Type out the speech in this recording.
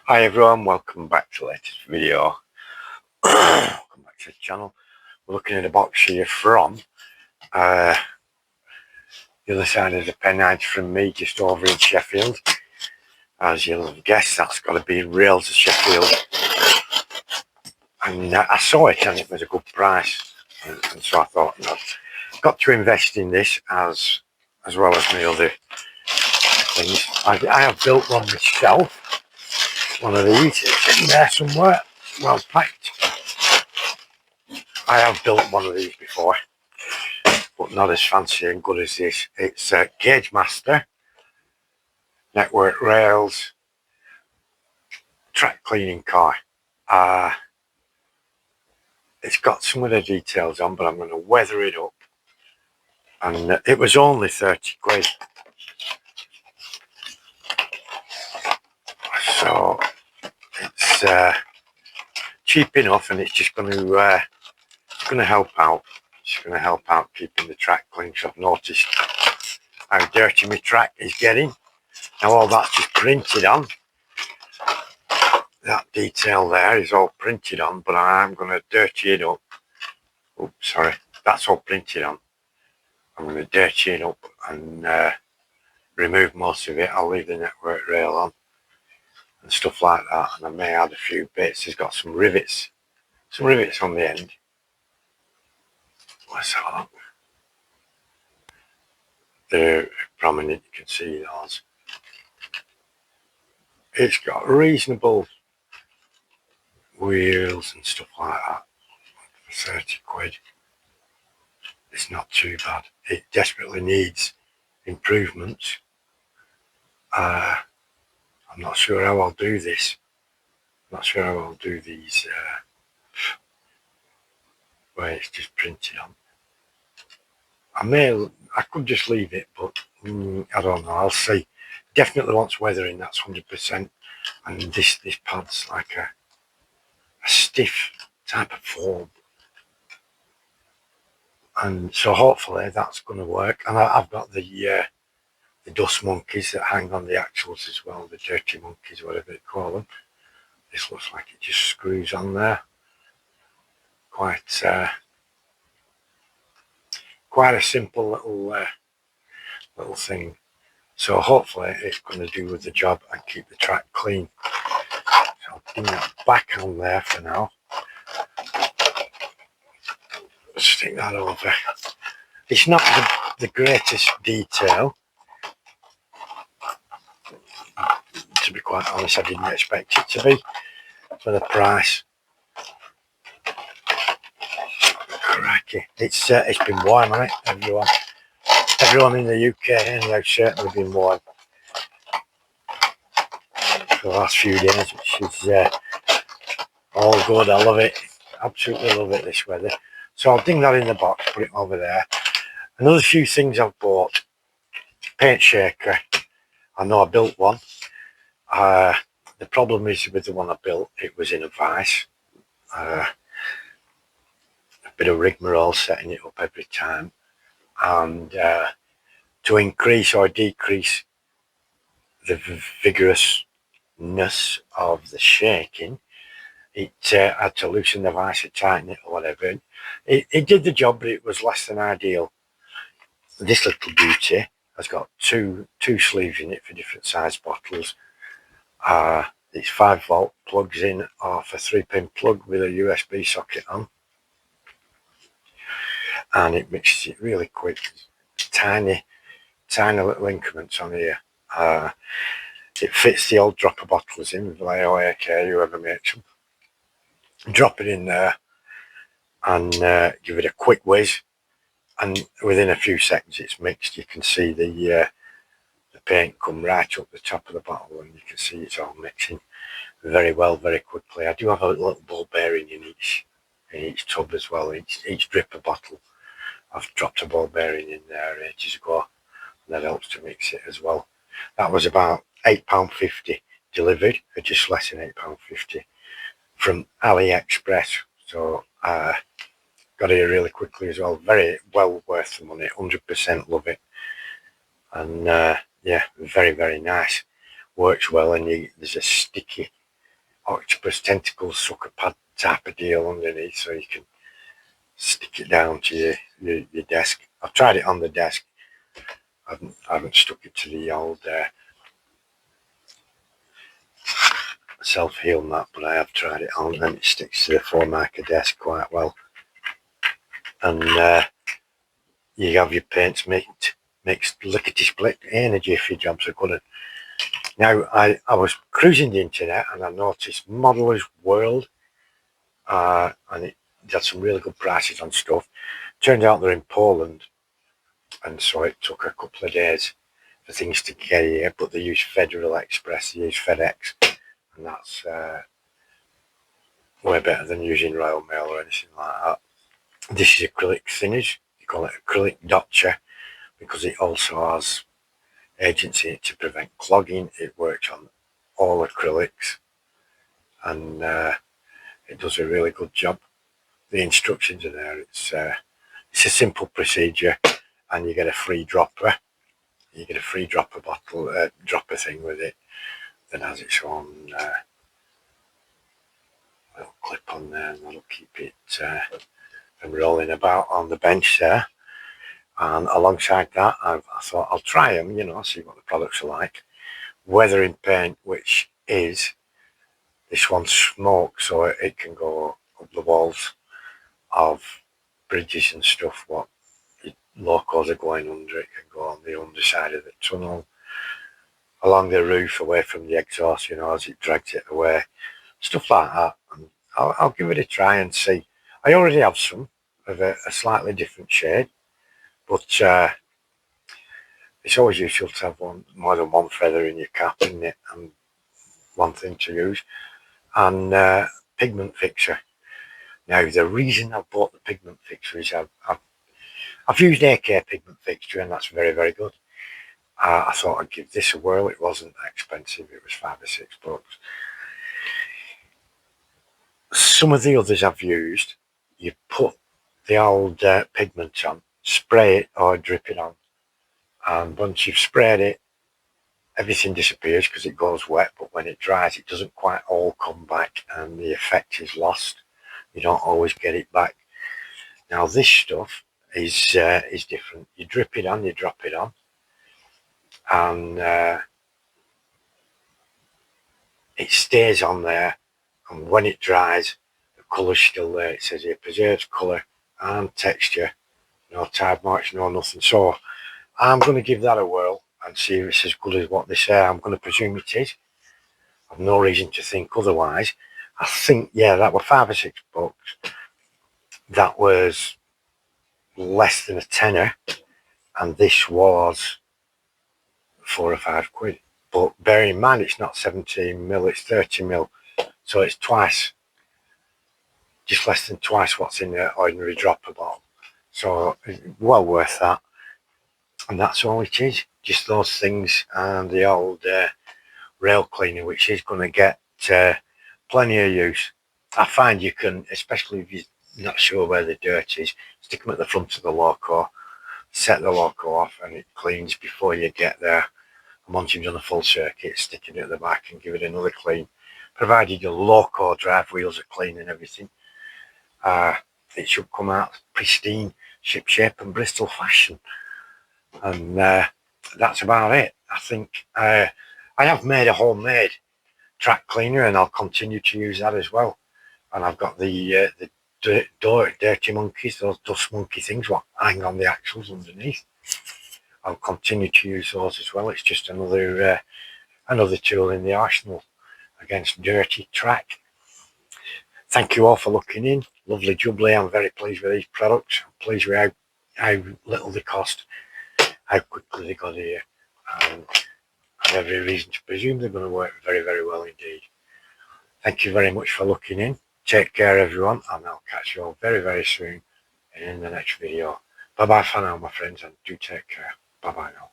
Hi everyone, welcome back to the latest video. Welcome back to the channel. We're looking at a box here from the other side of the Pennines from me, just over in Sheffield. As you'll have guessed, that's got to be Rails of Sheffield. And I saw it and it was a good price. And so I thought, I've got to invest in this as well as my other things. I have built one myself. One of these, it's in there somewhere, well packed. I have built one of these before, but not as fancy and good as this. It's a gaugemaster, network rails, track cleaning car. It's got some of the details on, but I'm going to weather it up. And it was only 30 quid. So it's cheap enough, and it's just going to help out. It's going to help out keeping the track clean. So I've noticed how dirty my track is getting. Now all that's just printed on. That detail there is all printed on, but I'm going to dirty it up. Oops, sorry, that's all printed on. I'm going to dirty it up and remove most of it. I'll leave the network rail on and stuff like that, and I may add a few bits. It's got some rivets on the end. Let's have a look. They're prominent, you can see those. It's got reasonable wheels and stuff like that for 30 quid. It's not too bad. It desperately needs improvements. I'm not sure how I'll do this. I'm not sure how I'll do these where it's just printed on. I could just leave it, but I don't know. I'll see. Definitely wants weathering. That's 100%. And this pad's like a stiff type of foam. And so hopefully that's going to work. And I've got the dust monkeys that hang on the axles as well, the dirty monkeys, whatever they call them. This looks like it just screws on there. Quite a simple little thing. So hopefully it's going to do with the job and keep the track clean. So I'll bring that back on there for now. Stick that over. It's not the greatest detail. To be quite honest, I didn't expect it to be for the price. Cracky. It's been warm, hasn't it? Everyone in the UK anyway, certainly been warm for the last few days, which is all good. I love it. Absolutely love it, this weather. So I'll ding that in the box, put it over there. Another few things I've bought. Paint shaker. I know I built one. The problem is with the one I built, it was in a vise. A bit of rigmarole setting it up every time. And to increase or decrease the vigorousness of the shaking, it had to loosen the vise or tighten it or whatever. It did the job, but it was less than ideal. This little beauty has got two sleeves in it for different size bottles. It's 5-volt, plugs in off a 3-pin plug with a USB socket on, and it mixes it really quick. Tiny little increments on here. It fits the old dropper bottles in with AOAK, whoever makes them. Drop it in there and give it a quick whiz, and within a few seconds it's mixed. You can see the paint come right up the top of the bottle, and you can see it's all mixing very well, very quickly. I do have a little ball bearing in each tub as well. Each dripper bottle, I've dropped a ball bearing in there ages ago, and that helps to mix it as well. That was about £8.50 delivered, or just less than £8.50 from AliExpress. So got here really quickly as well. Very well worth the money. 100% love it. And yeah, very, very nice. Works well, and there's a sticky octopus tentacles sucker pad type of deal underneath, so you can stick it down to your desk. I've tried it on the desk. I haven't stuck it to the old self-heal mat, but I have tried it on, and it sticks to the Formica desk quite well. And you have your paints mixed lickety split in a jiffy job, so good. Now I was cruising the internet and I noticed Modeller's World, and it had some really good prices on stuff. Turned out they're in Poland, and so it took a couple of days for things to get here, but they use Federal Express, they use FedEx, and that's way better than using Royal Mail or anything like that. This is acrylic thinners. You call it acrylic Dotcher because it also has agents in it to prevent clogging. It works on all acrylics, and it does a really good job. The instructions are there. It's a simple procedure, and you get a free dropper. You get a free dropper bottle, dropper thing with it that has its own little clip on there, and that'll keep it from rolling about on the bench there. And alongside that, I thought I'll try them, see what the products are like. Weathering paint, which is this one's smoke, so it can go up the walls of bridges and stuff. What locals are going under, it can go on the underside of the tunnel, along the roof, away from the exhaust, as it drags it away, stuff like that. And I'll give it a try and see. I already have some of a slightly different shade, but it's always useful to have more than one feather in your cap, isn't it? And one thing to use. And pigment fixer. Now, the reason I bought the pigment fixer is I've used AK pigment fixture, and that's very, very good. I thought I'd give this a whirl. It wasn't expensive. It was £5 or £6. Some of the others I've used, you put the old pigment on, spray it or drip it on, and once you've sprayed it, everything disappears because it goes wet, but when it dries, it doesn't quite all come back, and the effect is lost. You don't always get it back. Now, this stuff is different. You drip it on, you drop it on, and it stays on there, and when it dries, the colour's still there. It says here preserves colour and texture, no tide marks, no nothing. So I'm going to give that a whirl and see if it's as good as what they say. I'm going to presume it is. I've no reason to think otherwise. I think, yeah, that were £5 or £6. That was less than a tenner, and this was £4 or £5. But bear in mind, it's not 17mm, it's 30mm, so it's twice, just less than twice what's in the ordinary dropper bottle. So it's well worth that. And that's all it is, just those things and the old rail cleaner, which is going to get plenty of use. I find you can, especially if you're not sure where the dirt is, stick them at the front of the loco, set the loco off, and it cleans before you get there. And once you've done a full circuit, stick it at the back and give it another clean. Provided your loco drive wheels are clean and everything, it should come out pristine, ship shape and Bristol fashion. And that's about it. I think I have made a homemade track cleaner, and I'll continue to use that as well. And I've got the dirty monkeys, those dust monkey things what hang on the axles underneath. I'll continue to use those as well. It's just another tool in the arsenal against dirty track. Thank you all for looking in. Lovely jubbly. I'm very pleased with these products. I'm pleased with how little they cost, how quickly they got here, and I have every reason to presume they're going to work very, very well indeed. Thank you very much for looking in. Take care, everyone, and I'll catch you all very, very soon in the next video. Bye bye for now, my friends, and do take care. Bye bye now.